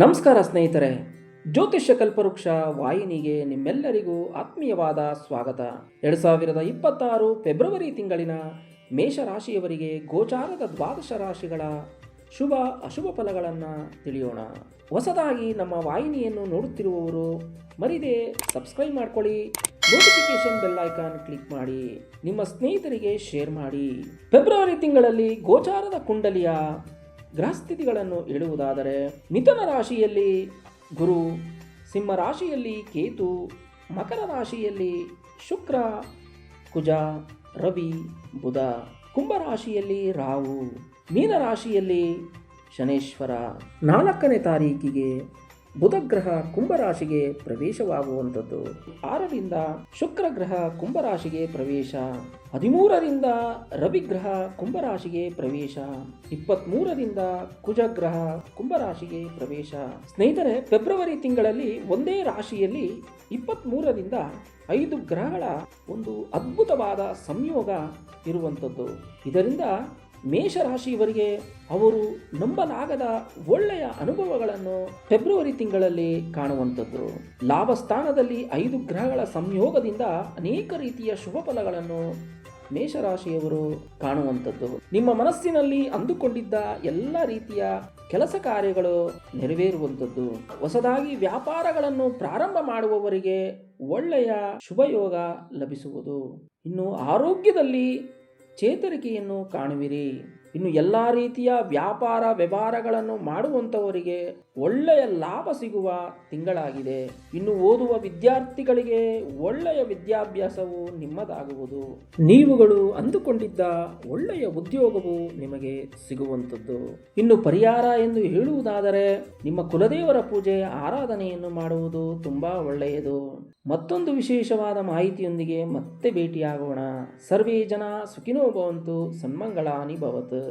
ನಮಸ್ಕಾರ ಸ್ನೇಹಿತರೆ, ಜ್ಯೋತಿಷ್ಯ ಕಲ್ಪವೃಕ್ಷ ವಾಹಿನಿಗೆ ನಿಮ್ಮೆಲ್ಲರಿಗೂ ಆತ್ಮೀಯವಾದ ಸ್ವಾಗತ. 2026 ಫೆಬ್ರವರಿ ತಿಂಗಳಿನ ಮೇಷರಾಶಿಯವರಿಗೆ ಗೋಚಾರದ ದ್ವಾದಶ ರಾಶಿಗಳ ಶುಭ ಅಶುಭ ಫಲಗಳನ್ನು ತಿಳಿಯೋಣ. ಹೊಸದಾಗಿ ನಮ್ಮ ವಾಹಿನಿಯನ್ನು ನೋಡುತ್ತಿರುವವರು ಮರಿದೇ ಸಬ್ಸ್ಕ್ರೈಬ್ ಮಾಡ್ಕೊಳ್ಳಿ, ನೋಟಿಫಿಕೇಶನ್ ಬೆಲ್ ಐಕಾನ್ ಕ್ಲಿಕ್ ಮಾಡಿ, ನಿಮ್ಮ ಸ್ನೇಹಿತರಿಗೆ ಶೇರ್ ಮಾಡಿ. ಫೆಬ್ರವರಿ ತಿಂಗಳಲ್ಲಿ ಗೋಚಾರದ ಕುಂಡಲಿಯ ಗ್ರಹಸ್ಥಿತಿಗಳನ್ನು ಹೇಳುವುದಾದರೆ, ಮಿಥುನ ರಾಶಿಯಲ್ಲಿ ಗುರು, ಸಿಂಹ ರಾಶಿಯಲ್ಲಿ ಕೇತು, ಮಕರ ರಾಶಿಯಲ್ಲಿ ಶುಕ್ರ, ಕುಜ, ರವಿ, ಬುಧ, ಕುಂಭ ರಾಶಿಯಲ್ಲಿ ರಾಹು, ಮೀನ ರಾಶಿಯಲ್ಲಿ ಶನೇಶ್ವರ. 4ನೇ ತಾರೀಕಿಗೆ ಬುಧ ಗ್ರಹ ಕುಂಭರಾಶಿಗೆ ಪ್ರವೇಶವಾಗುವಂಥದ್ದು. 6ರಿಂದ ಶುಕ್ರ ಗ್ರಹ ಕುಂಭರಾಶಿಗೆ ಪ್ರವೇಶ, 13ರಿಂದ ರವಿಗ್ರಹ ಕುಂಭರಾಶಿಗೆ ಪ್ರವೇಶ, 23ರಿಂದ ಕುಜಗ್ರಹ ಕುಂಭರಾಶಿಗೆ ಪ್ರವೇಶ. ಸ್ನೇಹಿತರೆ, ಫೆಬ್ರವರಿ ತಿಂಗಳಲ್ಲಿ ಒಂದೇ ರಾಶಿಯಲ್ಲಿ 23ರಿಂದ 5 ಗ್ರಹಗಳ ಒಂದು ಅದ್ಭುತವಾದ ಸಂಯೋಗ ಇರುವಂಥದ್ದು. ಇದರಿಂದ ಮೇಷರಾಶಿಯವರಿಗೆ ಅವರು ನಂಬಲಾಗದ ಒಳ್ಳೆಯ ಅನುಭವಗಳನ್ನು ಫೆಬ್ರವರಿ ತಿಂಗಳಲ್ಲಿ ಕಾಣುವಂಥದ್ದು. ಲಾಭ ಸ್ಥಾನದಲ್ಲಿ 5 ಗ್ರಹಗಳ ಸಂಯೋಗದಿಂದ ಅನೇಕ ರೀತಿಯ ಶುಭ ಫಲಗಳನ್ನು ಮೇಷರಾಶಿಯವರು ಕಾಣುವಂಥದ್ದು. ನಿಮ್ಮ ಮನಸ್ಸಿನಲ್ಲಿ ಅಂದುಕೊಂಡಿದ್ದ ಎಲ್ಲ ರೀತಿಯ ಕೆಲಸ ಕಾರ್ಯಗಳು ನೆರವೇರುವಂಥದ್ದು. ಹೊಸದಾಗಿ ವ್ಯಾಪಾರಗಳನ್ನು ಪ್ರಾರಂಭ ಮಾಡುವವರಿಗೆ ಒಳ್ಳೆಯ ಶುಭಯೋಗ ಲಭಿಸುವುದು. ಇನ್ನು ಆರೋಗ್ಯದಲ್ಲಿ ಚೇತರಿಕೆಯನ್ನು ಕಾಣುವಿರಿ. ಇನ್ನು ಎಲ್ಲ ರೀತಿಯ ವ್ಯಾಪಾರ ವ್ಯವಹಾರಗಳನ್ನು ಮಾಡುವಂಥವರಿಗೆ ಒಳ್ಳೆಯ ಲಾಭ ಸಿಗುವ ತಿಂಗಳಾಗಿದೆ. ಇನ್ನು ಓದುವ ವಿದ್ಯಾರ್ಥಿಗಳಿಗೆ ಒಳ್ಳೆಯ ವಿದ್ಯಾಭ್ಯಾಸವು ನಿಮ್ಮದಾಗುವುದು. ನೀವುಗಳು ಅಂದುಕೊಂಡಿದ್ದ ಒಳ್ಳೆಯ ಉದ್ಯೋಗವು ನಿಮಗೆ ಸಿಗುವಂಥದ್ದು. ಇನ್ನು ಪರಿಹಾರ ಎಂದು ಹೇಳುವುದಾದರೆ, ನಿಮ್ಮ ಕುಲದೇವರ ಪೂಜೆ ಆರಾಧನೆಯನ್ನು ಮಾಡುವುದು ತುಂಬಾ ಒಳ್ಳೆಯದು. ಮತ್ತೊಂದು ವಿಶೇಷವಾದ ಮಾಹಿತಿಯೊಂದಿಗೆ ಮತ್ತೆ ಭೇಟಿಯಾಗೋಣ. ಸರ್ವೇ ಜನ ಸುಖಿನೋ ಭವಂತು, ಸನ್ಮಂಗಳಾನಿ ಭವತು.